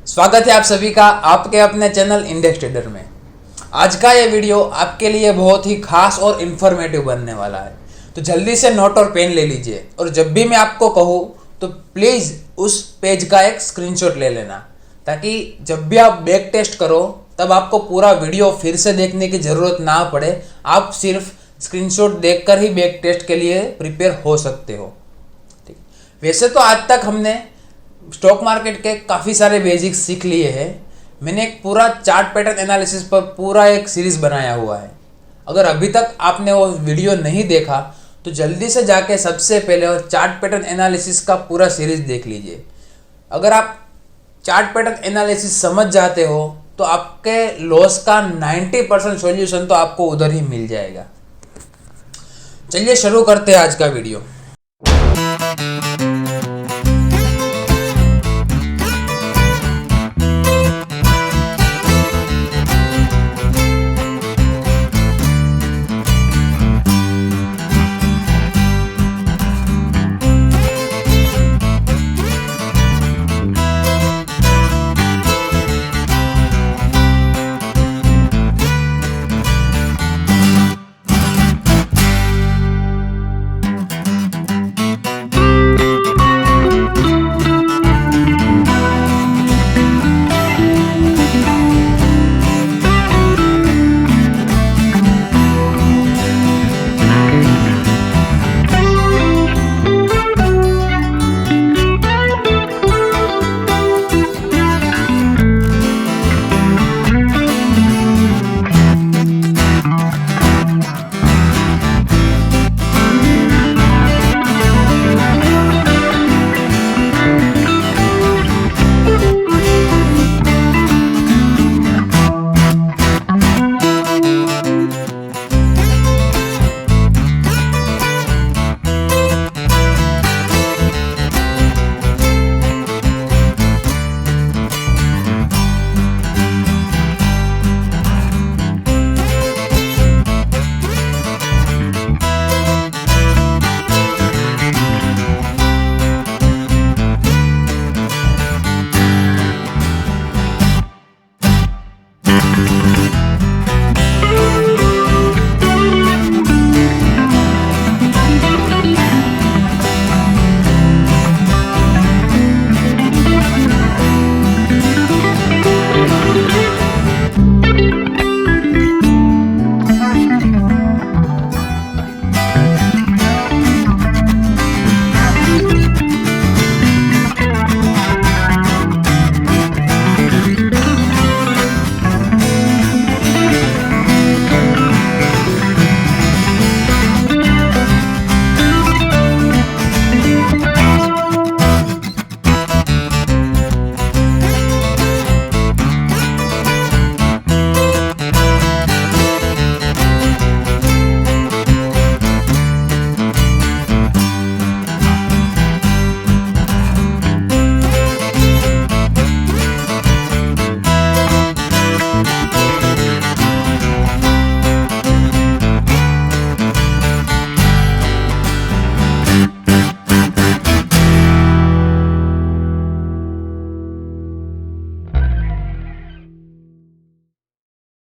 स्वागत है आप सभी का आपके अपने चैनल इंडेक्स ट्रेडर में। आज का ये वीडियो आपके लिए बहुत ही खास और इन्फॉर्मेटिव बनने वाला है, तो जल्दी से नोट और पेन ले लीजिए और जब भी मैं आपको कहूँ तो प्लीज़ उस पेज का एक स्क्रीनशॉट ले लेना, ताकि जब भी आप बैक टेस्ट करो तब आपको पूरा वीडियो फिर से देखने की ज़रूरत ना पड़े। आप सिर्फ स्क्रीनशॉट देखकर ही बैक टेस्ट के लिए प्रिपेयर हो सकते हो। ठीक, वैसे तो आज तक हमने स्टॉक मार्केट के काफ़ी सारे बेसिक्स सीख लिए हैं। मैंने एक पूरा चार्ट पैटर्न एनालिसिस पर पूरा एक सीरीज़ बनाया हुआ है। अगर अभी तक आपने वो वीडियो नहीं देखा तो जल्दी से जाके सबसे पहले और चार्ट पैटर्न एनालिसिस का पूरा सीरीज़ देख लीजिए। अगर आप चार्ट पैटर्न एनालिसिस समझ जाते हो तो आपके लॉस का 90% सॉल्यूशन तो आपको उधर ही मिल जाएगा। चलिए शुरू करते हैं आज का वीडियो।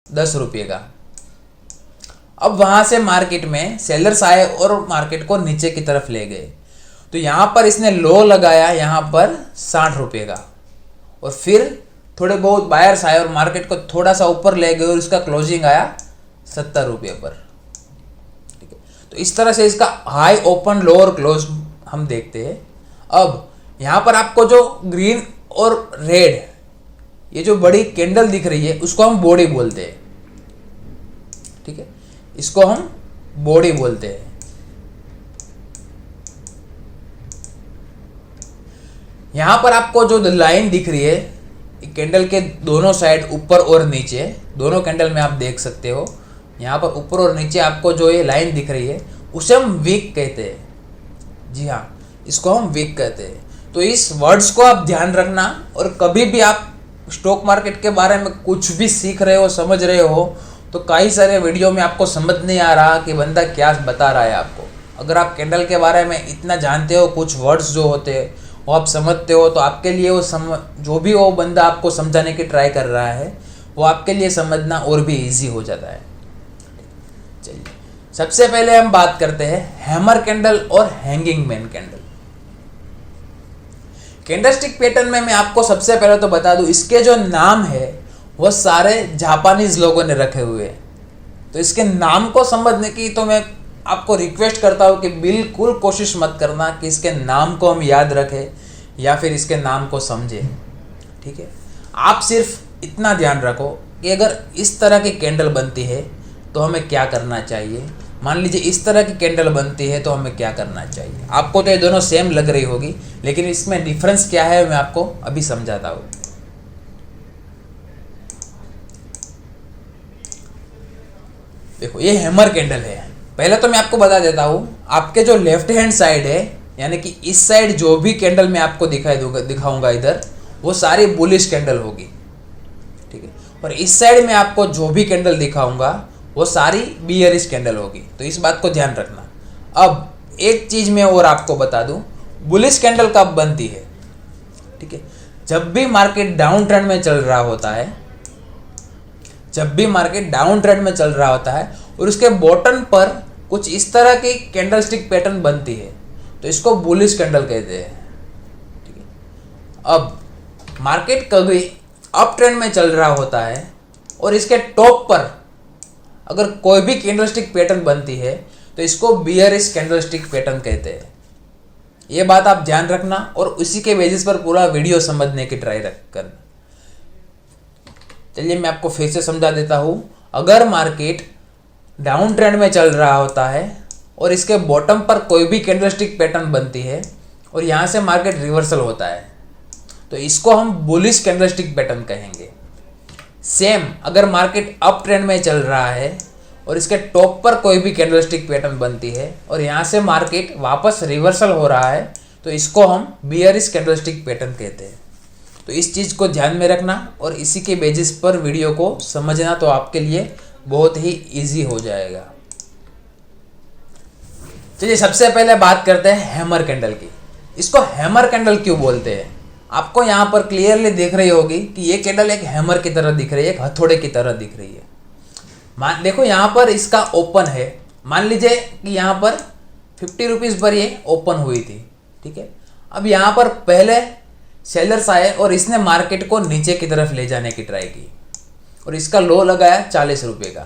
₹10 का। अब वहां से मार्केट में सेलर्स आए और मार्केट को नीचे की तरफ ले गए, तो यहां पर इसने लो लगाया यहां पर ₹60 का, और फिर थोड़े बहुत बायर्स आए और मार्केट को थोड़ा सा ऊपर ले गए और इसका क्लोजिंग आया ₹70 पर। ठीक है, तो इस तरह से इसका हाई ओपन लो और क्लोज हम देखते हैं। अब यहां पर आपको जो ग्रीन और रेड ये जो बड़ी कैंडल दिख रही है उसको हम बॉडी बोलते हैं। ठीक है, इसको हम बॉडी बोलते हैं। यहां पर आपको जो लाइन दिख रही है कैंडल के दोनों साइड ऊपर और नीचे, दोनों कैंडल में आप देख सकते हो, यहां पर ऊपर और नीचे आपको जो ये लाइन दिख रही है उसे हम वीक कहते हैं। जी हाँ, इसको हम वीक कहते हैं। तो इस वर्ड्स को आप ध्यान रखना, और कभी भी आप स्टॉक मार्केट के बारे में कुछ भी सीख रहे हो, समझ रहे हो, तो कई सारे वीडियो में आपको समझ नहीं आ रहा कि बंदा क्या बता रहा है आपको। अगर आप कैंडल के बारे में इतना जानते हो, कुछ वर्ड्स जो होते हैं वो आप समझते हो, तो आपके लिए वो जो भी वो बंदा आपको समझाने की ट्राई कर रहा है वो आपके लिए समझना और भी इजी हो जाता है। चलिए सबसे पहले हम बात करते हैं हैमर कैंडल और hanging man candle. Candlestick pattern में मैं आपको सबसे पहले तो बता दूं, इसके जो नाम है वो सारे जापानीज लोगों ने रखे हुए हैं। तो इसके नाम को समझने की तो मैं आपको रिक्वेस्ट करता हूँ कि बिल्कुल कोशिश मत करना कि इसके नाम को हम याद रखें या फिर इसके नाम को समझें, ठीक है। आप सिर्फ इतना ध्यान रखो कि अगर इस तरह की कैंडल बनती है तो हमें क्या करना चाहिए। मान लीजिए इस तरह की कैंडल बनती है तो हमें क्या करना चाहिए। आपको तो ये दोनों सेम लग रही होगी, लेकिन इसमें डिफरेंस क्या है मैं आपको अभी समझाता हूँ। देखो ये हैमर कैंडल है। पहले तो मैं आपको बता देता हूँ, आपके जो लेफ्ट हैंड साइड है, यानी कि इस साइड जो भी कैंडल मैं आपको दिखाऊंगा इधर, वो सारी बुलिश कैंडल होगी, ठीक है। और इस साइड में आपको जो भी कैंडल दिखाऊंगा वो सारी बियरिश कैंडल होगी। तो इस बात को ध्यान रखना। अब एक चीज मैं और आपको बता दूं, बुलिश कैंडल कब बनती है, ठीक है। जब भी मार्केट डाउन ट्रेंड में चल रहा होता है, जब भी मार्केट डाउन ट्रेंड में चल रहा होता है और उसके बॉटम पर कुछ इस तरह की कैंडलस्टिक पैटर्न बनती है तो इसको बुलिश कैंडल कहते हैं, ठीक है। अब मार्केट कभी अप ट्रेंड में चल रहा होता है और इसके टॉप पर अगर कोई भी कैंडलस्टिक पैटर्न बनती है तो इसको बियरिश कैंडलस्टिक पैटर्न कहते हैं। ये बात आप ध्यान रखना और उसी के बेसिस पर पूरा वीडियो समझने की ट्राई करना। चलिए मैं आपको फिर से समझा देता हूँ। अगर मार्केट डाउन ट्रेंड में चल रहा होता है और इसके बॉटम पर कोई भी कैंडलस्टिक पैटर्न बनती है और यहाँ से मार्केट रिवर्सल होता है तो इसको हम बुलिश कैंडलस्टिक पैटर्न कहेंगे। सेम अगर मार्केट अप ट्रेंड में चल रहा है और इसके टॉप पर कोई भी कैंडलस्टिक पैटर्न बनती है और यहाँ से मार्केट वापस रिवर्सल हो रहा है तो इसको हम बियरिश कैंडलस्टिक पैटर्न कहते हैं। तो इस चीज़ को ध्यान में रखना और इसी के बेसिस पर वीडियो को समझना तो आपके लिए बहुत ही इजी हो जाएगा। चलिए सबसे पहले बात करते हैं हैमर कैंडल की। इसको हैमर कैंडल क्यों बोलते हैं? आपको यहाँ पर क्लियरली दिख रही होगी कि ये कैंडल एक हैमर की तरह दिख रही है, एक हथौड़े की तरह दिख रही है। देखो यहाँ पर इसका ओपन है, मान लीजिए कि यहाँ पर 50 रुपीज़ पर ये ओपन हुई थी, ठीक है। अब यहाँ पर पहले सेलर्स आए और इसने मार्केट को नीचे की तरफ ले जाने की ट्राई की और इसका लो लगाया 40 रुपये का,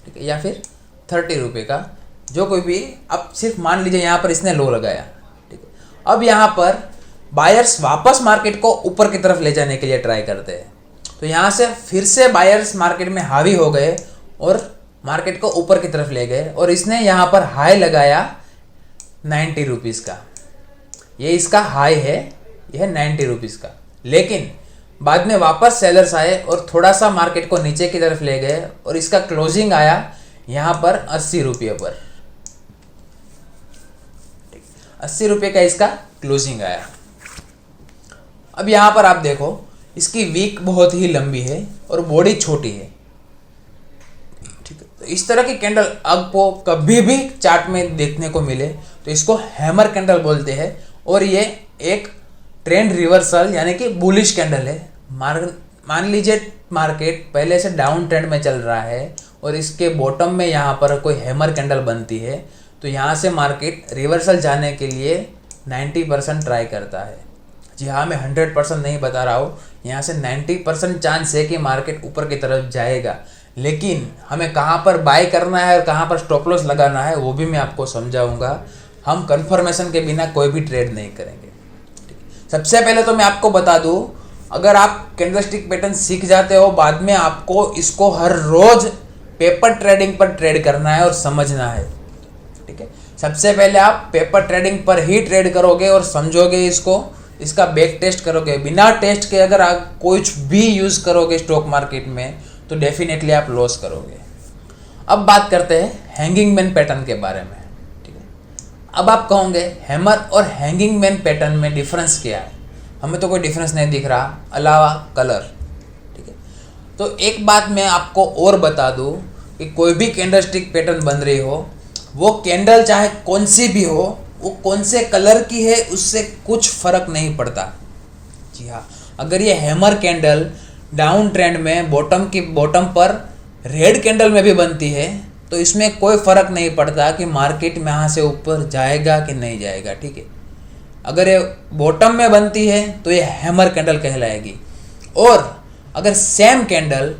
ठीक है, या फिर 30 रुपये का, जो कोई भी। अब सिर्फ मान लीजिए यहाँ पर इसने लो लगाया, ठीक है। अब यहाँ पर बायर्स वापस मार्केट को ऊपर की तरफ ले जाने के लिए ट्राई करते हैं तो यहाँ से फिर से बायर्स मार्केट में हावी हो गए और मार्केट को ऊपर की तरफ ले गए और इसने यहाँ पर हाई लगाया 90 रुपीज़ का। ये इसका हाई है, यह 90 रुपीज़ का। लेकिन बाद में वापस सेलर्स आए और थोड़ा सा मार्केट को नीचे की तरफ ले गए और इसका क्लोजिंग आया यहाँ पर 80 रुपये पर, 80 रुपये का इसका क्लोजिंग आया। अब यहाँ पर आप देखो इसकी वीक बहुत ही लंबी है और बॉडी छोटी है, ठीक है। तो इस तरह की कैंडल आपको कभी भी चार्ट में देखने को मिले तो इसको हैमर कैंडल बोलते हैं और ये एक ट्रेंड रिवर्सल यानी कि बुलिश कैंडल है। मान लीजिए मार्केट पहले से डाउन ट्रेंड में चल रहा है और इसके बॉटम में यहाँ पर कोई हैमर कैंडल बनती है तो यहाँ से मार्केट रिवर्सल जाने के लिए 90% ट्राई करता है। जी हाँ, मैं 100% नहीं बता रहा हूँ, यहाँ से 90% चांस है कि मार्केट ऊपर की तरफ जाएगा। लेकिन हमें कहाँ पर बाय करना है और कहाँ पर स्टॉप लॉस लगाना है वो भी मैं आपको समझाऊंगा। हम कंफर्मेशन के बिना कोई भी ट्रेड नहीं करेंगे। सबसे पहले तो मैं आपको बता दूँ, अगर आप कैंडलस्टिक पैटर्न सीख जाते हो बाद में आपको इसको हर रोज पेपर ट्रेडिंग पर ट्रेड करना है और समझना है, ठीक है। सबसे पहले आप पेपर ट्रेडिंग पर ही ट्रेड करोगे और समझोगे इसको, इसका बैक टेस्ट करोगे। बिना टेस्ट के अगर आप कुछ भी यूज़ करोगे स्टॉक मार्केट में तो डेफिनेटली आप लॉस करोगे। अब बात करते हैं हैंगिंग मैन पैटर्न के बारे में, ठीक है। अब आप कहोगे हैमर और हैंगिंग मैन पैटर्न में डिफरेंस क्या है? हमें तो कोई डिफरेंस नहीं दिख रहा अलावा कलर, ठीक है। तो एक बात मैं आपको और बता दूं कि कोई भी कैंडलस्टिक पैटर्न बन रही हो, वो कैंडल चाहे कौन सी भी हो, वो कौन से कलर की है उससे कुछ फर्क नहीं पड़ता। जी हाँ, अगर ये हैमर कैंडल डाउन ट्रेंड में बॉटम पर रेड कैंडल में भी बनती है तो इसमें कोई फर्क नहीं पड़ता कि मार्केट में यहाँ से ऊपर जाएगा कि नहीं जाएगा। ठीक है, अगर ये बॉटम में बनती है तो ये हैमर कैंडल कहलाएगी। और अगर सेम कैंडल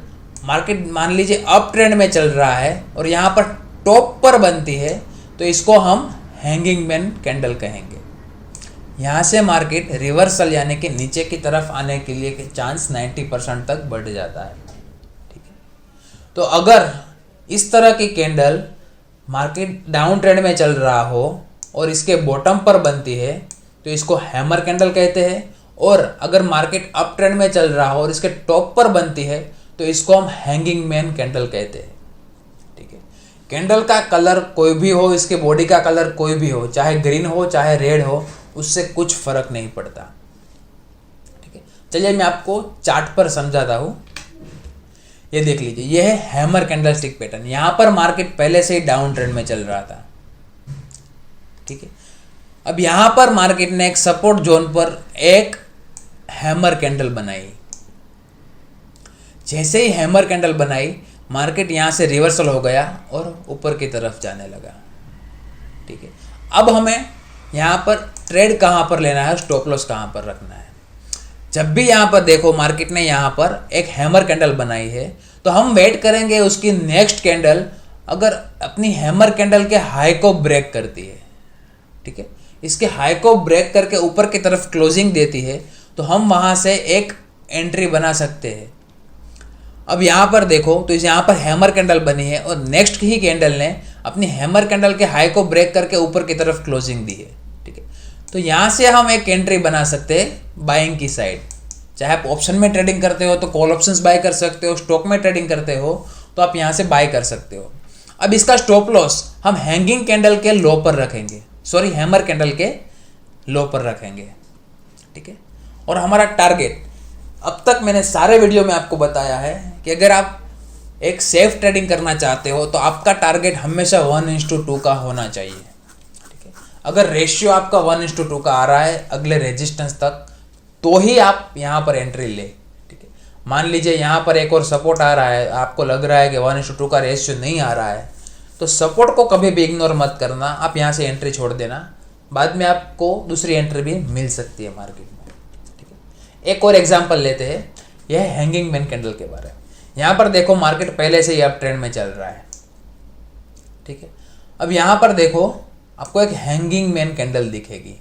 मार्केट मान लीजिए अप ट्रेंड में चल रहा है और यहाँ पर टॉप पर बनती है तो इसको हम हैंगिंग मैन कैंडल कहेंगे। यहाँ से मार्केट रिवर्सल यानी कि नीचे की तरफ आने के लिए के चांस 90% तक बढ़ जाता है। ठीक है, तो अगर इस तरह की कैंडल मार्केट डाउन ट्रेंड में चल रहा हो और इसके बॉटम पर बनती है तो इसको हैमर कैंडल कहते हैं। और अगर मार्केट अप ट्रेंड में चल रहा हो और इसके टॉप पर बनती है तो इसको हम हैंगिंग मैन कैंडल कहते हैं। ठीक है, कैंडल का कलर कोई भी हो, इसके बॉडी का कलर कोई भी हो, चाहे ग्रीन हो चाहे रेड हो, उससे कुछ फर्क नहीं पड़ता। ठीक है, चलिए मैं आपको चार्ट पर समझाता हूँ। ये देख लीजिए, ये है हैमर कैंडल स्टिक पैटर्न। यहाँ पर मार्केट पहले से ही डाउन ट्रेंड में चल रहा था। ठीक है, अब यहाँ पर मार्केट ने एक सपोर्ट जोन पर एक हैमर कैंडल बनाई। जैसे ही हैमर कैंडल बनाई मार्केट यहाँ से रिवर्सल हो गया और ऊपर की तरफ जाने लगा। ठीक है, अब हमें यहाँ पर ट्रेड कहाँ पर लेना है, स्टॉप लॉस कहाँ पर रखना है। जब भी यहाँ पर देखो मार्केट ने यहाँ पर एक हैमर कैंडल बनाई है तो हम वेट करेंगे उसकी नेक्स्ट कैंडल अगर अपनी हैमर कैंडल के हाई को ब्रेक करती है। ठीक है, इसके हाई को ब्रेक करके ऊपर की तरफ क्लोजिंग देती है तो हम वहाँ से एक एंट्री बना सकते हैं। अब यहाँ पर देखो तो इस यहाँ पर हैमर कैंडल बनी है और नेक्स्ट ही कैंडल ने अपनी हैमर कैंडल के हाई को ब्रेक करके ऊपर की तरफ क्लोजिंग दी है। ठीक है, तो यहाँ से हम एक एंट्री बना सकते हैं बाइंग की साइड। चाहे आप ऑप्शन में ट्रेडिंग करते हो तो कॉल ऑप्शंस बाय कर सकते हो, स्टॉक में ट्रेडिंग करते हो तो आप यहाँ से बाय कर सकते हो। अब इसका स्टॉप लॉस हम हैंगिंग कैंडल के लो पर रखेंगे, सॉरी हैमर कैंडल के लो पर रखेंगे। ठीक है, और हमारा टारगेट, अब तक मैंने सारे वीडियो में आपको बताया है कि अगर आप एक सेफ ट्रेडिंग करना चाहते हो तो आपका टारगेट हमेशा 1:2 का होना चाहिए। ठीक है, अगर रेशियो आपका 1:2 का आ रहा है अगले रेजिस्टेंस तक तो ही आप यहाँ पर एंट्री ले। ठीक है, मान लीजिए यहाँ पर एक और सपोर्ट आ रहा है, आपको लग रहा है कि 1:2 का रेशियो नहीं आ रहा है तो सपोर्ट को कभी भी इग्नोर मत करना, आप यहाँ से एंट्री छोड़ देना, बाद में आपको दूसरी एंट्री भी मिल सकती है मार्केट में। ठीक है, एक और एग्जांपल लेते हैं, यह है हैंगिंग मैन कैंडल के बारे में। यहाँ पर देखो मार्केट पहले से ही अप ट्रेंड में चल रहा है। ठीक है, अब यहाँ पर देखो आपको एक हैंगिंग मैन कैंडल दिखेगी।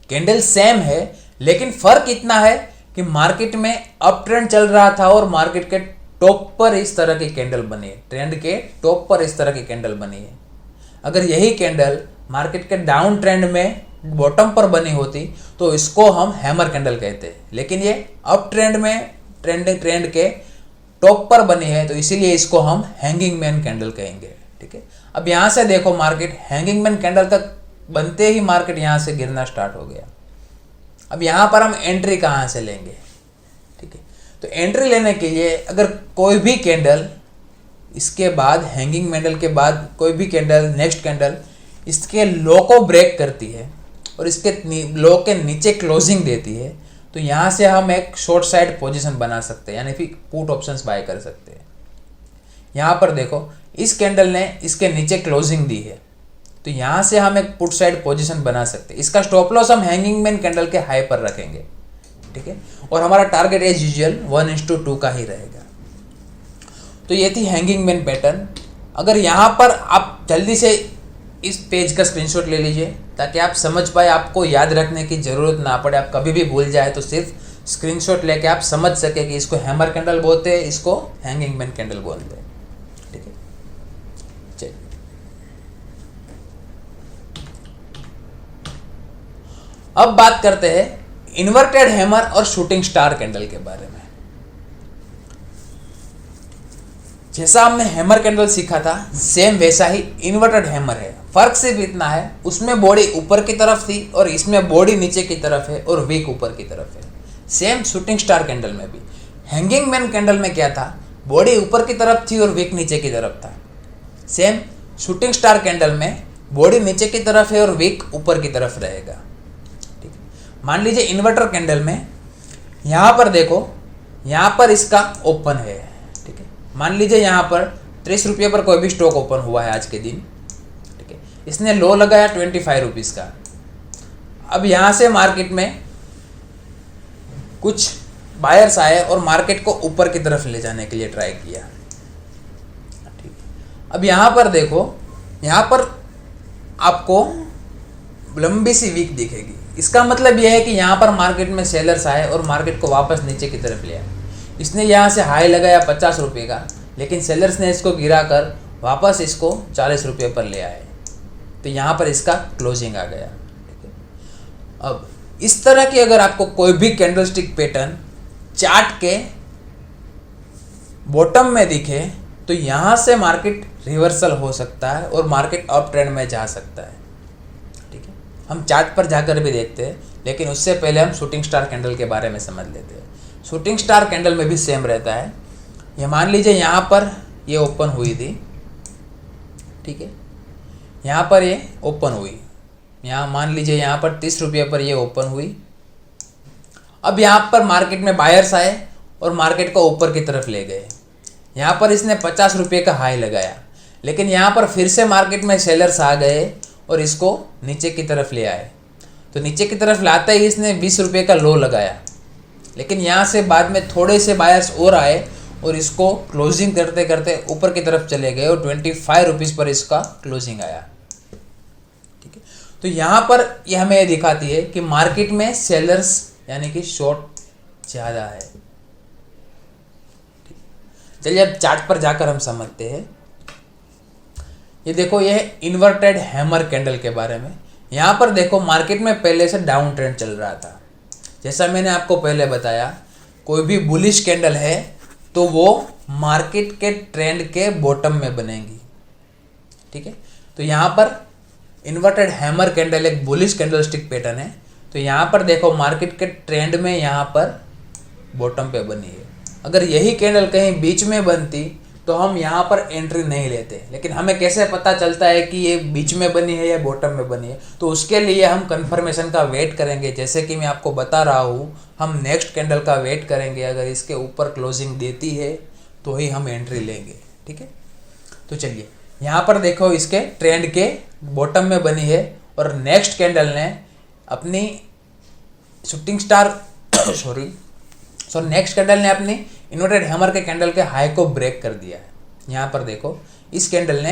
कैंडल सेम है लेकिन फर्क इतना है कि मार्केट में अप ट्रेंड चल रहा था और मार्केट के टॉप पर इस तरह की कैंडल बनी है, ट्रेंड के टॉप पर इस तरह की कैंडल बनी है। अगर यही कैंडल मार्केट के डाउन ट्रेंड में बॉटम पर बनी होती तो इसको हम हैमर कैंडल कहते हैं, लेकिन ये अप ट्रेंड में ट्रेंड के टॉप पर बनी है तो इसीलिए इसको हम हैंगिंग मैन कैंडल कहेंगे। ठीक है, अब यहाँ से देखो मार्केट हैंगिंग मैन कैंडल तक बनते ही मार्केट यहाँ से गिरना स्टार्ट हो गया। अब यहाँ पर हम एंट्री कहाँ से लेंगे। ठीक है, तो एंट्री लेने के लिए अगर कोई भी कैंडल इसके बाद हैंगिंग कैंडल के बाद कोई भी कैंडल नेक्स्ट कैंडल इसके लो को ब्रेक करती है और इसके लो के नीचे क्लोजिंग देती है तो यहाँ से हम एक शॉर्ट साइड पोजीशन बना सकते हैं, यानी फिर पुट ऑप्शंस बाय कर सकते हैं। यहाँ पर देखो इस कैंडल ने इसके नीचे क्लोजिंग दी है तो यहाँ से हम एक पुट साइड पोजीशन बना सकते हैं। इसका स्टॉप लॉस हम हैंगिंग मैन कैंडल के हाई पर रखेंगे। ठीक है, और हमारा टारगेट एज यूजुअल 1:2 का ही रहेगा। तो ये थी हैंगिंग मैन पैटर्न। अगर यहाँ पर आप जल्दी से इस पेज का स्क्रीनशॉट ले लीजिए ताकि आप समझ पाए, आपको याद रखने की ज़रूरत ना पड़े, आप कभी भी भूल जाए तो सिर्फ स्क्रीनशॉट लेके आप समझ सके कि इसको हैमर कैंडल बोलते हैं, इसको हैंगिंग मैन कैंडल बोलते हैं। ठीक है, चलिए अब बात करते हैं इन्वर्टेड हैमर और शूटिंग स्टार कैंडल के बारे में। जैसा हमने हैमर कैंडल सीखा था सेम वैसा ही इन्वर्टेड हैमर है। फर्क सिर्फ इतना है उसमें बॉडी ऊपर की तरफ थी और इसमें बॉडी नीचे की तरफ है और विक ऊपर की तरफ है। सेम शूटिंग स्टार कैंडल में भी हैंगिंग मैन कैंडल में क्या था, बॉडी ऊपर की तरफ थी और विक नीचे की तरफ था। सेम शूटिंग स्टार कैंडल में बॉडी नीचे की तरफ है और विक ऊपर की तरफ रहेगा। ठीक है, मान लीजिए इन्वर्टर कैंडल में यहाँ पर देखो, यहाँ पर इसका ओपन है। ठीक है, मान लीजिए यहाँ पर 30 रुपये पर कोई भी स्टॉक ओपन हुआ है आज के दिन। ठीक है, इसने लो लगाया 25 रुपीज़ का। अब यहाँ से मार्केट में कुछ बायर्स आए और मार्केट को ऊपर की तरफ ले जाने के लिए ट्राई किया। ठीक है, अब यहाँ पर देखो, यहाँ पर आपको लंबी सी वीक दिखेगी। इसका मतलब यह है कि यहाँ पर मार्केट में सेलर्स आए और मार्केट को वापस नीचे की तरफ ले आए। इसने यहाँ से हाई लगाया 50 रुपये का, लेकिन सेलर्स ने इसको गिरा कर वापस इसको 40 रुपये पर ले आए, तो यहाँ पर इसका क्लोजिंग आ गया। ठीक है, अब इस तरह की अगर आपको कोई भी कैंडलस्टिक पैटर्न चार्ट के बॉटम में दिखे तो यहाँ से मार्केट रिवर्सल हो सकता है और मार्केट अप ट्रेंड में जा सकता है। ठीक है, हम चार्ट पर जाकर भी देखते हैं, लेकिन उससे पहले हम शूटिंग स्टार कैंडल के बारे में समझ लेते हैं। शूटिंग स्टार कैंडल में भी सेम रहता है। ये मान लीजिए यहाँ पर ये ओपन हुई थी। ठीक है, यहाँ पर ये ओपन हुई, यहाँ मान लीजिए यहाँ पर 30 रुपये पर ये ओपन हुई। अब यहाँ पर मार्केट में बायर्स आए और मार्केट को ऊपर की तरफ ले गए। यहाँ पर इसने 50 रुपये का हाई लगाया, लेकिन यहाँ पर फिर से मार्केट में सेलर्स आ गए और इसको नीचे की तरफ ले आए। तो नीचे की तरफ लाते ही इसने 20 रुपये का लो लगाया, लेकिन यहाँ से बाद में थोड़े से बायर्स और आए और इसको क्लोजिंग करते करते ऊपर की तरफ चले गए और 25 रुपीज़ पर इसका क्लोजिंग आया। ठीक है, तो यहाँ पर यह हमें दिखाती है कि मार्केट में सेलर्स यानी कि शॉर्ट ज़्यादा है। चलिए अब चार्ट पर जाकर हम समझते हैं। ये देखो, ये है इन्वर्टेड हैमर कैंडल के बारे में। यहाँ पर देखो, मार्केट में पहले से डाउन ट्रेंड चल रहा था। जैसा मैंने आपको पहले बताया, कोई भी बुलिश कैंडल है तो वो मार्केट के ट्रेंड के बॉटम में बनेगी। ठीक है, तो यहाँ पर इन्वर्टेड हैमर कैंडल एक बुलिश कैंडलस्टिक पैटर्न है। तो यहाँ पर देखो, मार्केट के ट्रेंड में यहाँ पर बॉटम पे बनी है। अगर यही कैंडल कहीं बीच में बनती तो हम यहाँ पर एंट्री नहीं लेते, लेकिन हमें कैसे पता चलता है कि ये बीच में बनी है या बॉटम में बनी है? तो उसके लिए हम कंफर्मेशन का वेट करेंगे। जैसे कि मैं आपको बता रहा हूँ, हम नेक्स्ट कैंडल का वेट करेंगे। अगर इसके ऊपर क्लोजिंग देती है तो ही हम एंट्री लेंगे। ठीक है, तो चलिए यहाँ पर देखो, इसके ट्रेंड के बॉटम में बनी है और नेक्स्ट कैंडल ने अपनी शूटिंग स्टार नेक्स्ट कैंडल ने अपनी इन्वर्टेड हैमर के कैंडल के हाई को ब्रेक कर दिया है। यहाँ पर देखो, इस कैंडल ने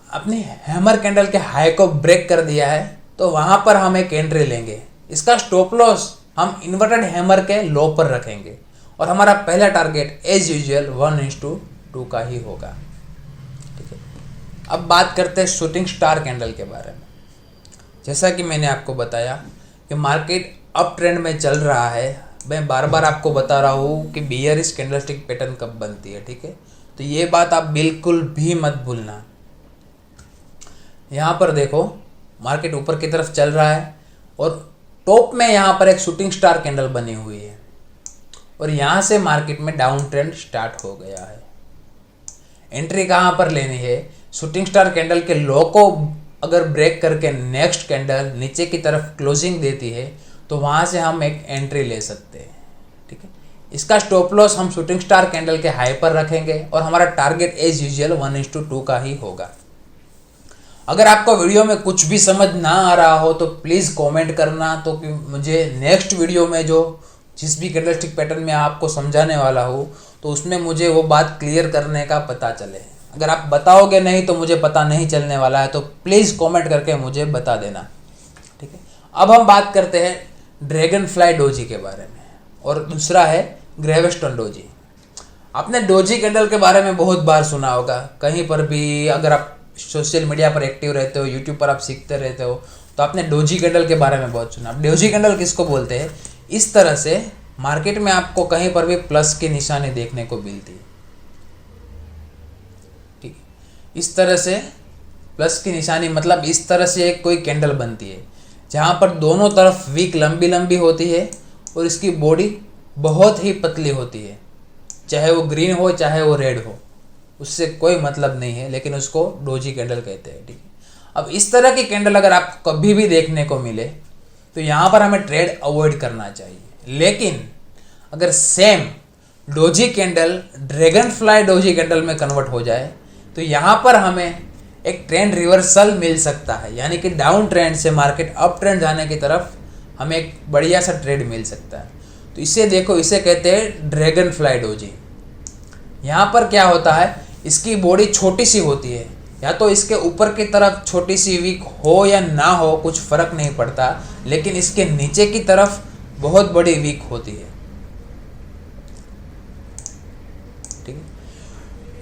अपनी हैमर कैंडल के हाई को ब्रेक कर दिया है, तो वहाँ पर हम एक एंट्री लेंगे। इसका स्टॉप लॉस हम इन्वर्टेड हैमर के लो पर रखेंगे और हमारा पहला टारगेट एज यूजुअल 1:2 का ही होगा। ठीक है, अब बात करते हैं शूटिंग स्टार कैंडल के बारे में। जैसा कि मैंने आपको बताया कि मार्केट अप ट्रेंड में चल रहा है। मैं बार बार आपको बता रहा हूँ कि बियरिश कैंडलस्टिक पैटर्न कब बनती है। ठीक है, तो ये बात आप बिल्कुल भी मत भूलना। यहाँ पर देखो, मार्केट ऊपर की तरफ चल रहा है और टॉप में यहाँ पर एक शूटिंग स्टार कैंडल बनी हुई है और यहाँ से मार्केट में डाउन ट्रेंड स्टार्ट हो गया है। एंट्री कहाँ पर लेनी है? शूटिंग स्टार कैंडल के लो को अगर ब्रेक करके नेक्स्ट कैंडल नीचे की तरफ क्लोजिंग देती है तो वहाँ से हम एक एंट्री ले सकते हैं। ठीक है, इसका स्टॉप लॉस हम शूटिंग स्टार कैंडल के हाई पर रखेंगे और हमारा टारगेट एज यूजुअल 1:2 का ही होगा। अगर आपको वीडियो में कुछ भी समझ ना आ रहा हो तो प्लीज़ कमेंट करना, तो कि मुझे नेक्स्ट वीडियो में जिस भी कैंडलस्टिक पैटर्न में आपको समझाने वाला हो तो उसमें मुझे वो बात क्लियर करने का पता चले। अगर आप बताओगे नहीं तो मुझे पता नहीं चलने वाला है, तो प्लीज़ कमेंट करके मुझे बता देना। ठीक है, अब हम बात करते हैं ड्रैगन फ्लाई डोजी के बारे में और दूसरा है ग्रेवस्टोन डोजी। आपने डोजी कैंडल के बारे में बहुत बार सुना होगा, कहीं पर भी अगर आप सोशल मीडिया पर एक्टिव रहते हो, यूट्यूब पर आप सीखते रहते हो, तो आपने डोजी कैंडल के बारे में बहुत सुना। डोजी कैंडल किसको बोलते हैं? इस तरह से मार्केट में आपको कहीं पर भी प्लस की निशानी देखने को मिलती है। ठीक, इस तरह से प्लस की निशानी मतलब इस तरह से एक कोई कैंडल बनती है जहाँ पर दोनों तरफ वीक लंबी लंबी होती है और इसकी बॉडी बहुत ही पतली होती है, चाहे वो ग्रीन हो चाहे वो रेड हो। उससे कोई मतलब नहीं है, लेकिन उसको डोजी कैंडल कहते हैं। ठीक है, अब इस तरह की कैंडल अगर आपको कभी भी देखने को मिले तो यहाँ पर हमें ट्रेड अवॉइड करना चाहिए। लेकिन अगर same doji candle dragon fly doji candle में कन्वर्ट हो जाए तो यहाँ पर हमें एक ट्रेंड रिवर्सल मिल सकता है, यानी कि डाउन ट्रेंड से मार्केट अप ट्रेंड जाने की तरफ हमें एक बढ़िया सा ट्रेड मिल सकता है। तो इसे देखो, इसे कहते हैं ड्रैगन फ्लाई डोजी। यहाँ पर क्या होता है, इसकी बॉडी छोटी सी होती है, या तो इसके ऊपर की तरफ छोटी सी वीक हो या ना हो कुछ फर्क नहीं पड़ता, लेकिन इसके नीचे की तरफ बहुत बड़ी वीक होती है। ठीक है,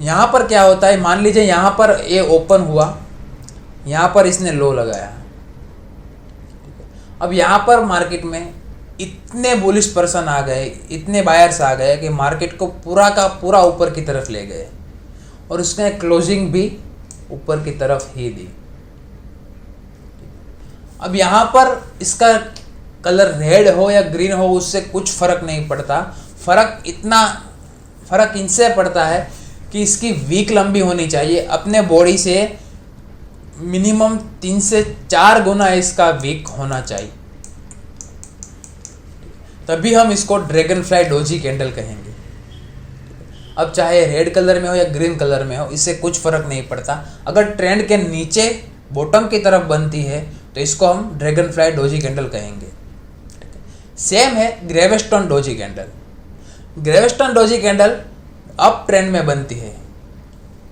यहाँ पर क्या होता है, मान लीजिए यहाँ पर ये ओपन हुआ, यहाँ पर इसने लो लगाया। अब यहाँ पर मार्केट में इतने बुलिश पर्सन आ गए, इतने बायर्स आ गए कि मार्केट को पूरा का पूरा ऊपर की तरफ ले गए और उसने क्लोजिंग भी ऊपर की तरफ ही दी। अब यहाँ पर इसका कलर रेड हो या ग्रीन हो उससे कुछ फर्क नहीं पड़ता, फर्क इनसे पड़ता है कि इसकी वीक लंबी होनी चाहिए, अपने बॉडी से मिनिमम 3 से 4 गुना इसका वीक होना चाहिए, तभी हम इसको ड्रैगन फ्लाई डोजी कैंडल कहेंगे। अब चाहे रेड कलर में हो या ग्रीन कलर में हो, इससे कुछ फर्क नहीं पड़ता। अगर ट्रेंड के नीचे बॉटम की तरफ बनती है तो इसको हम ड्रैगन फ्लाई डोजी कैंडल कहेंगे। सेम है gravestone doji candle. Gravestone doji candle up trend में बनती है,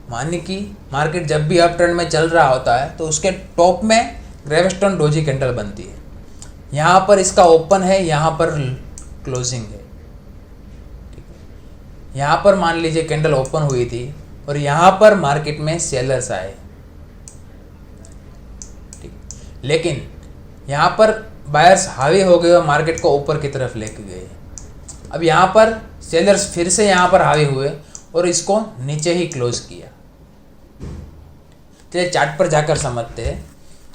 मानिए कि मार्केट जब भी अप ट्रेंड में चल रहा होता है तो उसके टॉप में ग्रेवस्टोन डोजी कैंडल बनती है। यहाँ पर इसका ओपन है, यहाँ पर क्लोजिंग है। ठीक है, यहाँ पर मान लीजिए कैंडल ओपन हुई थी और यहाँ पर मार्केट में सेलर्स आए। ठीक, लेकिन यहाँ पर बायर्स हावी हो गए और मार्केट को ऊपर की तरफ लेके गए। अब यहाँ पर सेलर्स फिर से यहाँ पर हावी हुए और इसको नीचे ही क्लोज किया। चलिए चार्ट पर जाकर समझते हैं।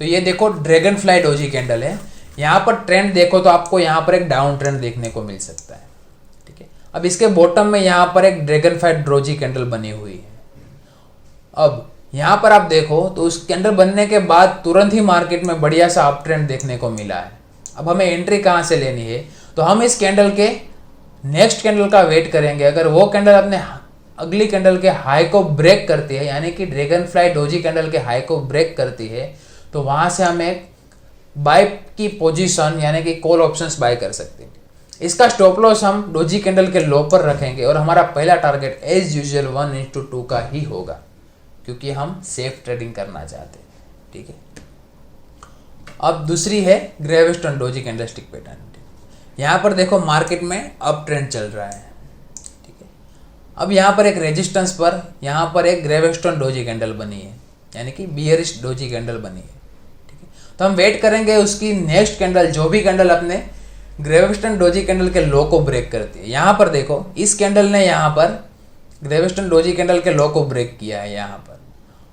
तो ये देखो ड्रैगन फ्लाई डोजी कैंडल है, यहाँ पर ट्रेंड देखो तो आपको यहाँ पर एक डाउन ट्रेंड देखने को मिल सकता है। ठीक है, अब इसके बॉटम में यहाँ पर एक ड्रैगन फ्लाई डोजी कैंडल बनी हुई है। अब यहाँ पर आप देखो तो उस कैंडल बनने के बाद तुरंत ही मार्केट में बढ़िया सा अप ट्रेंड देखने को मिला है। अब हमें एंट्री कहाँ से लेनी है, तो हम इस कैंडल के नेक्स्ट कैंडल का वेट करेंगे। अगर वो कैंडल अपने अगली कैंडल के हाई को ब्रेक करती है, यानी कि ड्रैगन फ्लाई डोजी कैंडल के हाई को ब्रेक करती है, तो वहां से हमें बाय की पोजीशन यानी कि कॉल ऑप्शंस बाय कर सकते हैं। इसका स्टॉप लॉस हम डोजी कैंडल के लो पर रखेंगे और हमारा पहला टारगेट एज यूजुअल 1:2 का ही होगा, क्योंकि हम सेफ ट्रेडिंग करना चाहते हैं। ठीक है, अब दूसरी है ग्रेवस्टोन डोजी कैंडलस्टिक पैटर्न। यहाँ पर देखो मार्केट में अप ट्रेंड चल रहा है। ठीक है, अब यहाँ पर एक रेजिस्टेंस पर यहाँ पर एक ग्रेवस्टोन डोजी कैंडल बनी है, यानी कि बियरिश डोजी कैंडल बनी है। ठीक है, तो हम वेट करेंगे उसकी नेक्स्ट कैंडल, जो भी कैंडल अपने ग्रेवस्टोन डोजी कैंडल के लो को ब्रेक करती है। यहाँ पर देखो इस कैंडल ने यहाँ पर ग्रेवस्टोन डोजी कैंडल के लो को ब्रेक किया है यहाँ पर,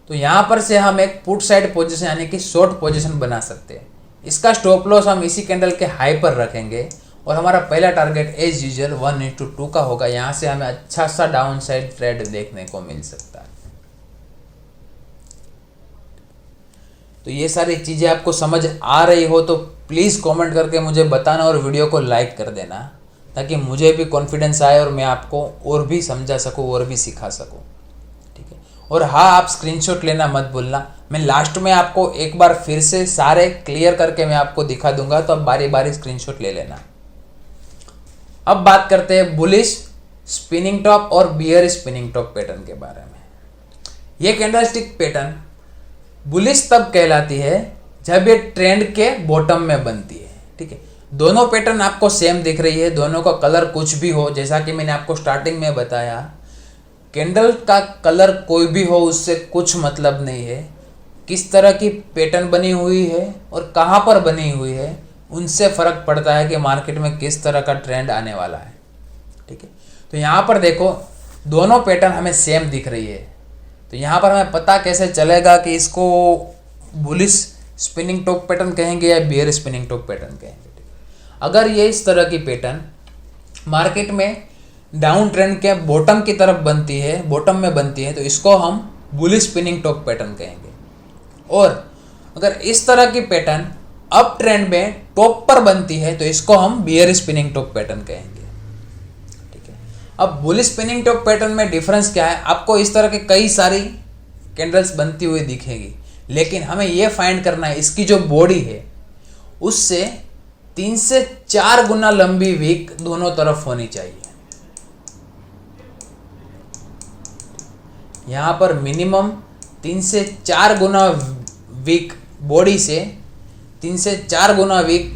तो यहाँ पर से हम एक पुट साइड पोजीशन यानी कि शॉर्ट पोजीशन बना सकते हैं। इसका स्टॉप लॉस हम इसी कैंडल के हाई पर रखेंगे और हमारा पहला टारगेट एज यूजुअल 1:2 का होगा। यहाँ से हमें अच्छा सा डाउन साइड ट्रेड देखने को मिल सकता है। तो ये सारी चीज़ें आपको समझ आ रही हो तो प्लीज़ कमेंट करके मुझे बताना और वीडियो को लाइक कर देना, ताकि मुझे भी कॉन्फिडेंस आए और मैं आपको और भी समझा सकूँ और भी सिखा सकूँ। ठीक है, और हाँ, आप स्क्रीनशॉट लेना मत भूलना। मैं लास्ट में आपको एक बार फिर से सारे क्लियर करके मैं आपको दिखा दूंगा, तो आप बारी बारी स्क्रीनशॉट ले लेना। अब बात करते हैं बुलिश स्पिनिंग टॉप और बियर स्पिनिंग टॉप पैटर्न के बारे में। ये कैंडलस्टिक पैटर्न बुलिश तब कहलाती है जब ये ट्रेंड के बॉटम में बनती है। ठीक है, दोनों पैटर्न आपको सेम दिख रही है, दोनों का कलर कुछ भी हो, जैसा कि मैंने आपको स्टार्टिंग में बताया, कैंडल का कलर कोई भी हो उससे कुछ मतलब नहीं है। किस तरह की पैटर्न बनी हुई है और कहाँ पर बनी हुई है, उनसे फ़र्क पड़ता है कि मार्केट में किस तरह का ट्रेंड आने वाला है। ठीक है, तो यहाँ पर देखो दोनों पैटर्न हमें सेम दिख रही है, तो यहाँ पर हमें पता कैसे चलेगा कि इसको बुलिश स्पिनिंग टॉप पैटर्न कहेंगे या बियर स्पिनिंग टॉप पैटर्न कहेंगे। अगर ये इस तरह की पैटर्न मार्केट में डाउन ट्रेंड के बॉटम की तरफ बनती है, बॉटम में बनती है, तो इसको हम बुलिश स्पिनिंग टॉप पैटर्न कहेंगे। और अगर इस तरह की पैटर्न अप ट्रेंड में टॉप पर बनती है तो इसको हम बियर स्पिनिंग टॉप पैटर्न कहेंगे। ठीक है, अब बुलिश स्पिनिंग टॉप पैटर्न में डिफरेंस क्या है? आपको इस तरह के कई सारी कैंडल्स बनती हुई दिखेगी, लेकिन हमें यह फाइंड करना है इसकी जो बॉडी है उससे 3 से 4 गुना लंबी विक दोनों तरफ होनी चाहिए। यहां पर मिनिमम 3 से 4 गुना विक बॉडी से 3 से 4 गुना विक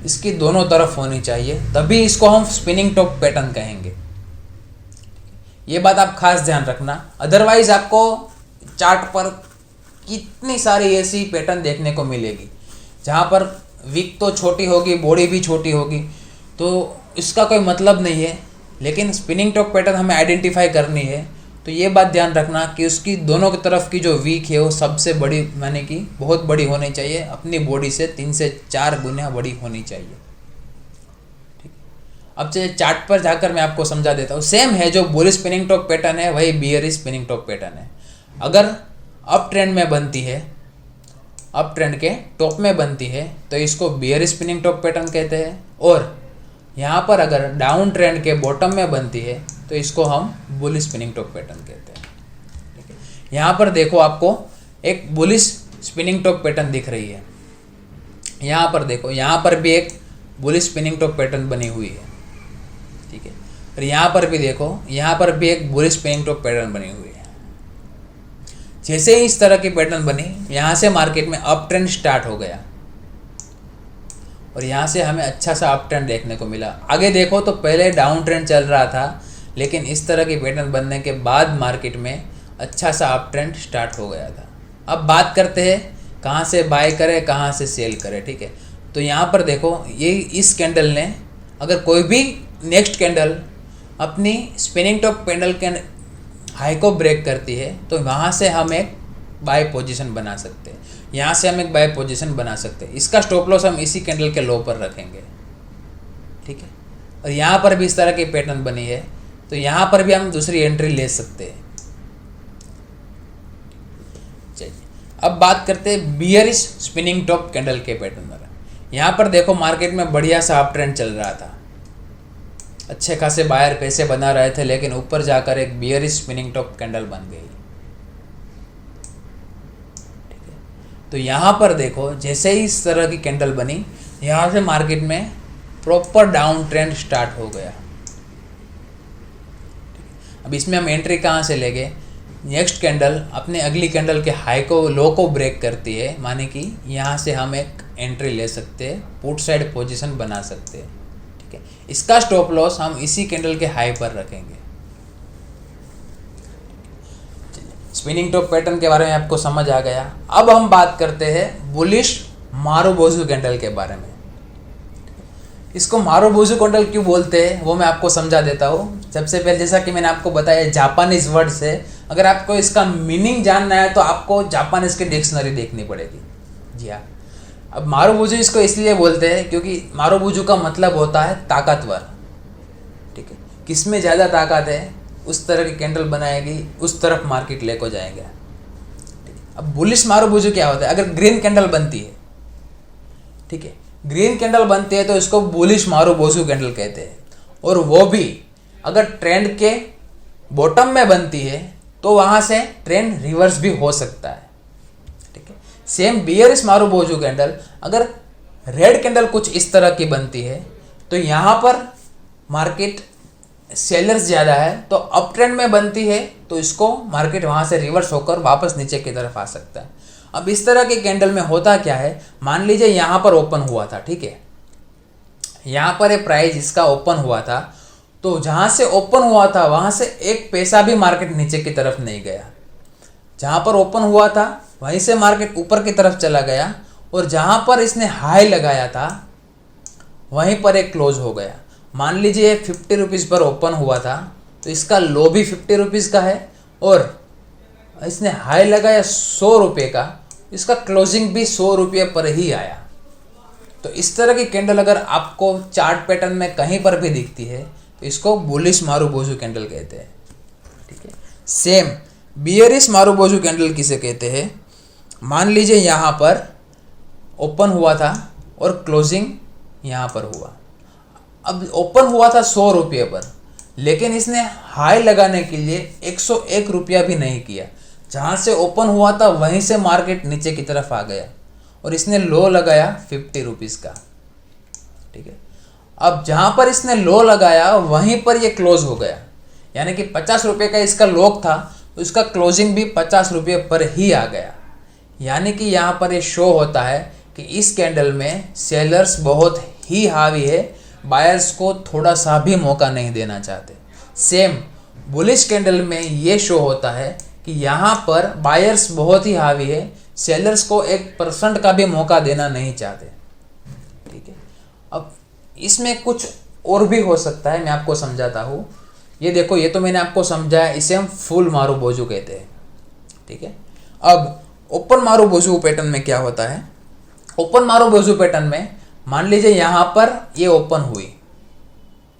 इसकी दोनों तरफ होनी चाहिए, तभी इसको हम स्पिनिंग टॉप पैटर्न कहेंगे। ये बात आप खास ध्यान रखना, अदरवाइज आपको चार्ट पर कितनी सारी ऐसी पैटर्न देखने को मिलेगी जहां पर विक तो छोटी होगी, बॉडी भी छोटी होगी, तो इसका कोई मतलब नहीं है। लेकिन स्पिनिंग टॉप पैटर्न हमें आइडेंटिफाई करनी है, तो ये बात ध्यान रखना कि उसकी दोनों की तरफ की जो विक है वो सबसे बड़ी, माने कि बहुत बड़ी होनी चाहिए, अपनी बॉडी से 3 से 4 गुना बड़ी होनी चाहिए। ठीक, अब चलिए चार्ट पर जाकर मैं आपको समझा देता हूँ। सेम है, जो बुलिश स्पिनिंग टॉप पैटर्न है वही बियरिश स्पिनिंग टॉप पैटर्न है। अगर अप ट्रेंड में बनती है, अप ट्रेंड के टॉप में बनती है तो इसको बियरिश स्पिनिंग टॉप पैटर्न कहते हैं, और यहाँ पर अगर डाउन ट्रेंड के बॉटम में बनती है तो इसको हम बुलिश स्पिनिंग टॉप पैटर्न कहते हैं। ठीक है, यहाँ पर देखो आपको एक बुलिश स्पिनिंग टॉप पैटर्न दिख रही है। यहाँ पर देखो, यहाँ पर भी एक बुलिश स्पिनिंग टॉप पैटर्न बनी हुई है। ठीक है, और यहाँ पर भी देखो, यहाँ पर भी एक बुलिश स्पिनिंग टॉप पैटर्न बनी हुई है। जैसे ही इस तरह की पैटर्न बनी, यहाँ से मार्केट में अप ट्रेंड स्टार्ट हो गया और यहाँ से हमें अच्छा सा अप ट्रेंड देखने को मिला। आगे देखो तो पहले डाउन ट्रेंड चल रहा था, लेकिन इस तरह की पैटर्न बनने के बाद मार्केट में अच्छा सा अप ट्रेंड स्टार्ट हो गया था। अब बात करते हैं कहाँ से बाय करें, कहाँ से सेल करें। ठीक है, तो यहाँ पर देखो, ये इस कैंडल ने, अगर कोई भी नेक्स्ट कैंडल अपनी स्पिनिंग टॉप कैंडल के हाई को ब्रेक करती है तो वहाँ से हम एक बाय पोजीशन बना सकते हैं, यहाँ से हम एक बाय पोजीशन बना सकते हैं। इसका स्टॉप लॉस हम इसी कैंडल के लो पर रखेंगे। ठीक है, और यहाँ पर भी इस तरह की पैटर्न बनी है तो यहाँ पर भी हम दूसरी एंट्री ले सकते हैं। चलिए अब बात करते हैं बियरिश स्पिनिंग टॉप कैंडल के पैटर्न पर। यहाँ पर देखो मार्केट में बढ़िया सा अप ट्रेंड चल रहा था, अच्छे खासे बायर पैसे बना रहे थे, लेकिन ऊपर जाकर एक बियरिश स्पिनिंग टॉप कैंडल बन गई। ठीक है, तो यहाँ पर देखो जैसे ही इस तरह की कैंडल बनी, यहाँ से मार्केट में प्रॉपर डाउन ट्रेंड स्टार्ट हो गया। अब इसमें हम एंट्री कहाँ से लेंगे? नेक्स्ट कैंडल अपने अगली कैंडल के हाई को, लो को ब्रेक करती है, माने कि यहाँ से हम एक एंट्री ले सकते हैं, पुट साइड पोजीशन बना सकते हैं। ठीक है, इसका स्टॉप लॉस हम इसी कैंडल के हाई पर रखेंगे। स्पिनिंग टॉप पैटर्न के बारे में आपको समझ आ गया। अब हम बात करते हैं बुलिश मारुबोजू कैंडल के बारे में। इसको मारुबोजू कैंडल क्यों बोलते हैं वो मैं आपको समझा देता हूँ। सबसे पहले, जैसा कि मैंने आपको बताया, जापानीज वर्ड से अगर आपको इसका मीनिंग जानना है तो आपको जापानीज की डिक्शनरी देखनी पड़ेगी। जी हाँ, अब मारुबोजू इसको इसलिए बोलते हैं क्योंकि मारुबोजू का मतलब होता है ताकतवर। ठीक है, किसमें ज़्यादा ताकत है उस तरह की कैंडल बनाएगी, उस तरफ मार्केट लेको जाएगा। ठीक है, अब बुलिश मारुबोजू क्या होता है? अगर ग्रीन कैंडल बनती है, ठीक है, ग्रीन कैंडल बनती है तो इसको बुलिश मारुबोजू कैंडल कहते हैं, और वो भी अगर ट्रेंड के बॉटम में बनती है तो वहाँ से ट्रेंड रिवर्स भी हो सकता है। सेम बियरिश मारुबोजू कैंडल अगर रेड कैंडल कुछ इस तरह की बनती है तो यहाँ पर मार्केट सेलर्स ज़्यादा है, तो अप ट्रेंड में बनती है तो इसको मार्केट वहाँ से रिवर्स होकर वापस नीचे की तरफ आ सकता है। अब इस तरह के कैंडल में होता क्या है, मान लीजिए यहाँ पर ओपन हुआ था। ठीक है, यहाँ पर एक प्राइस इसका ओपन हुआ था, तो जहाँ से ओपन हुआ था वहाँ से एक पैसा भी मार्केट नीचे की तरफ नहीं गया। जहाँ पर ओपन हुआ था वहीं से मार्केट ऊपर की तरफ चला गया, और जहाँ पर इसने हाई लगाया था वहीं पर एक क्लोज हो गया। मान लीजिए 50 रुपीज़ पर ओपन हुआ था तो इसका लो भी 50 रुपीज़ का है, और इसने हाई लगाया 100 रुपये का, इसका क्लोजिंग भी 100 रुपये पर ही आया। तो इस तरह की कैंडल अगर आपको चार्ट पैटर्न में कहीं पर भी दिखती है इसको बुलिश मारुबोजू कैंडल कहते हैं। ठीक है, सेम बियरिश मारुबोजू कैंडल किसे कहते हैं? मान लीजिए यहाँ पर ओपन हुआ था और क्लोजिंग यहाँ पर हुआ। अब ओपन हुआ था 100 रुपये पर, लेकिन इसने हाई लगाने के लिए 101 रुपया भी नहीं किया। जहाँ से ओपन हुआ था वहीं से मार्केट नीचे की तरफ आ गया और इसने लो लगाया 50 रुपीज़ का। ठीक है, अब जहाँ पर इसने लो लगाया वहीं पर ये क्लोज हो गया, यानी कि 50 रुपये का इसका लोग था तो इसका क्लोजिंग भी 50 रुपये पर ही आ गया। यानी कि यहाँ पर ये शो होता है कि इस कैंडल में सेलर्स बहुत ही हावी है, बायर्स को थोड़ा सा भी मौका नहीं देना चाहते। सेम बुलिश कैंडल में ये शो होता है कि यहाँ पर बायर्स बहुत ही हावी है, सेलर्स को 1% का भी मौका देना नहीं चाहते। ठीक है, अब इसमें कुछ और भी हो सकता है, मैं आपको समझाता हूँ। ये देखो, ये तो मैंने आपको समझाया, इसे हम फुल मारुबोजू कहते हैं। ठीक है, अब ओपन मारुबोजू पैटर्न में क्या होता है? ओपन मारुबोजू पैटर्न में मान लीजिए यहाँ पर ये ओपन हुई,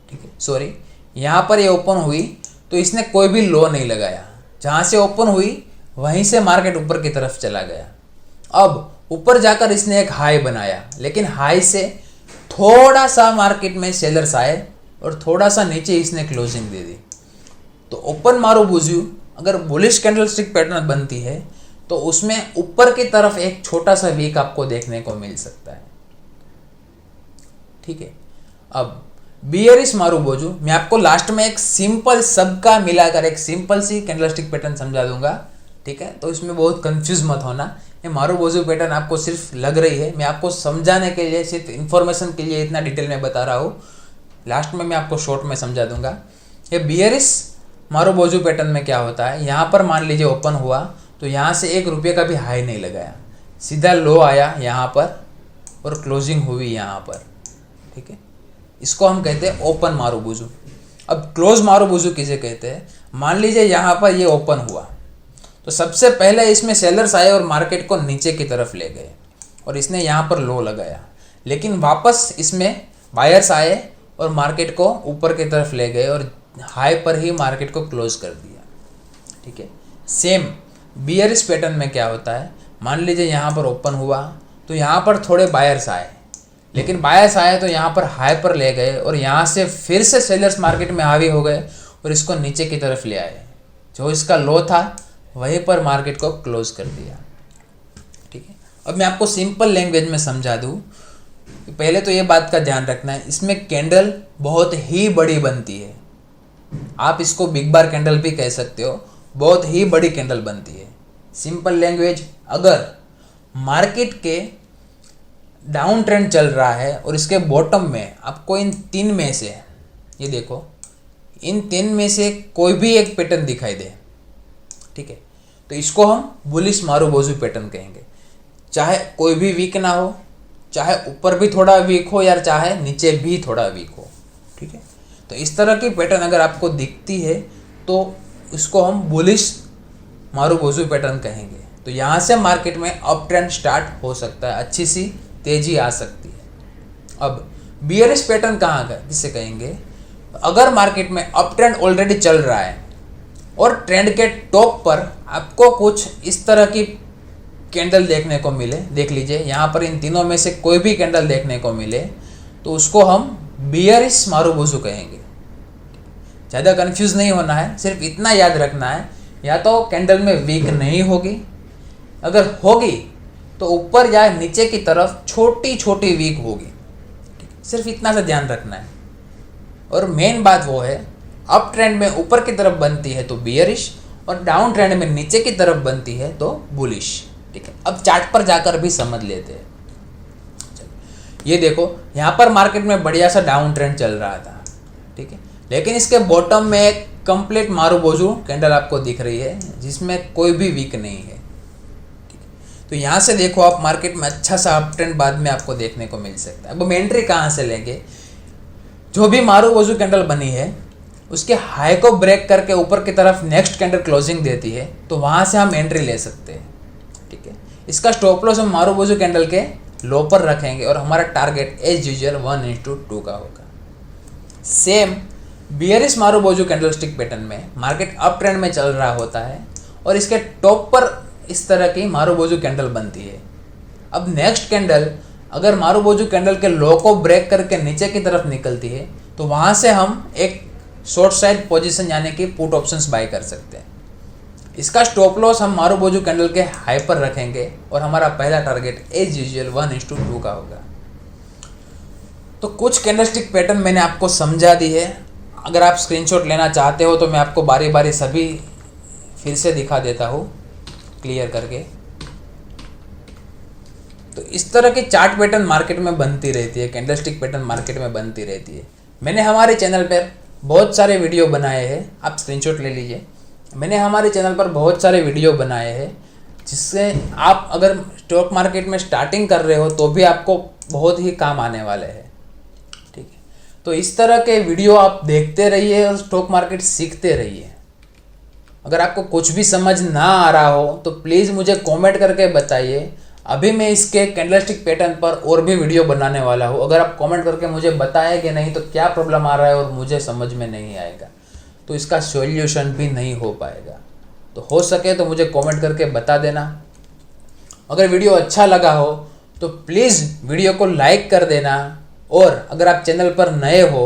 ठीक है, सॉरी, यहाँ पर ये ओपन हुई तो इसने कोई भी लो नहीं लगाया। जहाँ से ओपन हुई वहीं से मार्केट ऊपर की तरफ चला गया। अब ऊपर जाकर इसने एक हाई बनाया, लेकिन हाई से थोड़ा सा मार्केट में सेलर्स आए और थोड़ा सा नीचे इसने क्लोजिंग दे दी। तो ओपन मारुबोजू अगर बुलिश कैंडलस्टिक पैटर्न बनती है तो उसमें ऊपर की तरफ एक छोटा सा वीक आपको देखने को मिल सकता है। ठीक है, अब बियरिश मारुबोजू मैं आपको लास्ट में एक सिंपल सबका मिलाकर एक सिंपल सी कैंडलस्टिक पैटर्न समझा दूंगा। ठीक है, तो इसमें बहुत कंफ्यूज मत होना। ये मारुबोजू पैटर्न आपको सिर्फ लग रही है, मैं आपको समझाने के लिए, सिर्फ इन्फॉर्मेशन के लिए इतना डिटेल में बता रहा हूँ। लास्ट में मैं आपको शॉर्ट में समझा दूंगा। ये बियरिश मारुबोजू पैटर्न में क्या होता है? यहाँ पर मान लीजिए ओपन हुआ तो यहाँ से 1 रुपये का भी हाई नहीं लगाया, सीधा लो आया यहाँ पर और क्लोजिंग हुई यहाँ पर। ठीक है, इसको हम कहते हैं ओपन मारुबोजू। अब क्लोज मारुबोजू किसे कहते हैं? मान लीजिए यहाँ पर ये ओपन हुआ तो सबसे पहले इसमें सेलर्स आए और मार्केट को नीचे की तरफ ले गए और इसने यहाँ पर लो लगाया, लेकिन वापस इसमें बायर्स आए और मार्केट को ऊपर की तरफ ले गए और हाई पर ही मार्केट को क्लोज कर दिया। ठीक है, सेम बियरिश पैटर्न में क्या होता है? मान लीजिए यहाँ पर ओपन हुआ तो यहाँ पर थोड़े बायर्स आए, लेकिन बायर्स आए तो यहाँ पर हाई पर ले गए और यहाँ से फिर से सेलर्स मार्केट में हावी हो गए और इसको नीचे की तरफ ले आए। जो इसका लो था वहीं पर मार्केट को क्लोज कर दिया। ठीक है, अब मैं आपको सिंपल लैंग्वेज में समझा दूँ। पहले तो ये बात का ध्यान रखना है, इसमें कैंडल बहुत ही बड़ी बनती है। आप इसको बिग बार कैंडल भी कह सकते हो, बहुत ही बड़ी कैंडल बनती है। सिंपल लैंग्वेज, अगर मार्केट के डाउन ट्रेंड चल रहा है और इसके बॉटम में आपको इन 3 में से, ये देखो, इन 3 में से कोई भी एक पैटर्न दिखाई दे, ठीक है, तो इसको हम बुलिश मारुबोजू पैटर्न कहेंगे। चाहे कोई भी वीक ना हो, चाहे ऊपर भी थोड़ा वीक हो या चाहे नीचे भी थोड़ा वीक हो। ठीक है, तो इस तरह की पैटर्न अगर आपको दिखती है तो इसको हम बुलिश मारुबोजू पैटर्न कहेंगे। तो यहाँ से मार्केट में अप ट्रेंड स्टार्ट हो सकता है, अच्छी सी तेजी आ सकती है। अब बियरिश पैटर्न कहाँ का किसे कहेंगे? अगर मार्केट में अप ट्रेंड ऑलरेडी चल रहा है और ट्रेंड के टॉप पर आपको कुछ इस तरह की कैंडल देखने को मिले, देख लीजिए यहाँ पर इन तीनों में से कोई भी कैंडल देखने को मिले तो उसको हम बियरिश मारुबोजू कहेंगे। ज़्यादा कंफ्यूज नहीं होना है, सिर्फ इतना याद रखना है, या तो कैंडल में वीक नहीं होगी, अगर होगी तो ऊपर या नीचे की तरफ छोटी छोटी वीक होगी। सिर्फ इतना सा ध्यान रखना है। और मेन बात वो है, अप ट्रेंड में ऊपर की तरफ बनती है तो बियरिश और डाउन ट्रेंड में नीचे की तरफ बनती है तो बुलिश। ठीक है, अब चार्ट पर जाकर भी समझ लेते हैं। ये देखो, यहाँ पर मार्केट में बढ़िया सा डाउन ट्रेंड चल रहा था, ठीक है, लेकिन इसके बॉटम में एक कंप्लीट मारुबोजू कैंडल आपको दिख रही है जिसमें कोई भी वीक नहीं है। तो यहाँ से देखो आप मार्केट में अच्छा सा अप ट्रेंड बाद में आपको देखने को मिल सकता है। अब हम एंट्री कहाँ से लेंगे? जो भी मारुबोजू कैंडल बनी है उसके हाई को ब्रेक करके ऊपर की तरफ नेक्स्ट कैंडल क्लोजिंग देती है तो वहाँ से हम एंट्री ले सकते हैं। ठीक है, इसका स्टॉप लॉस हम मारुबोजू कैंडल के लो पर रखेंगे और हमारा टारगेट एज यूजुअल 1:2 का होगा। Same bearish marubozu candlestick pattern में मार्केट अप ट्रेंड में चल रहा होता है और इसके टॉप पर इस तरह की मारुबोजू कैंडल बनती है। अब नेक्स्ट कैंडल अगर मारुबोजू कैंडल के लो को ब्रेक करके नीचे की तरफ निकलती है तो वहाँ से हम एक शॉर्ट साइड पोजीशन यानी कि पुट ऑप्शंस बाय कर सकते हैं। इसका स्टॉप लॉस हम मारुबोजू कैंडल के हाई पर रखेंगे और हमारा पहला टारगेट एज यूजुअल 1:2 का होगा। तो कुछ कैंडलस्टिक पैटर्न मैंने आपको समझा दी है। अगर आप स्क्रीनशॉट लेना चाहते हो तो मैं आपको बारी बारी सभी फिर से दिखा देता हूँ क्लियर करके। तो इस तरह की चार्ट पैटर्न मार्केट में बनती रहती है, कैंडलस्टिक पैटर्न मार्केट में बनती रहती है। मैंने हमारे चैनल पर बहुत सारे वीडियो बनाए हैं, आप स्क्रीनशॉट ले लीजिए। मैंने हमारे चैनल पर बहुत सारे वीडियो बनाए हैं जिससे आप अगर स्टॉक मार्केट में स्टार्टिंग कर रहे हो तो भी आपको बहुत ही काम आने वाले हैं। ठीक है, तो इस तरह के वीडियो आप देखते रहिए और स्टॉक मार्केट सीखते रहिए। अगर आपको कुछ भी समझ ना आ रहा हो तो प्लीज़ मुझे कमेंट करके बताइए। अभी मैं इसके कैंडलस्टिक पैटर्न पर और भी वीडियो बनाने वाला हूँ। अगर आप कमेंट करके मुझे बताएंगे नहीं तो क्या प्रॉब्लम आ रहा है और मुझे समझ में नहीं आएगा तो इसका सॉल्यूशन भी नहीं हो पाएगा। तो हो सके तो मुझे कमेंट करके बता देना। अगर वीडियो अच्छा लगा हो तो प्लीज़ वीडियो को लाइक कर देना और अगर आप चैनल पर नए हो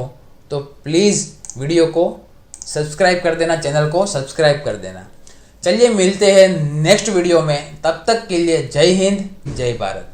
तो प्लीज़ वीडियो को सब्सक्राइब कर देना, चैनल को सब्सक्राइब कर देना। चलिए मिलते हैं नेक्स्ट वीडियो में, तब तक के लिए जय हिंद जय भारत।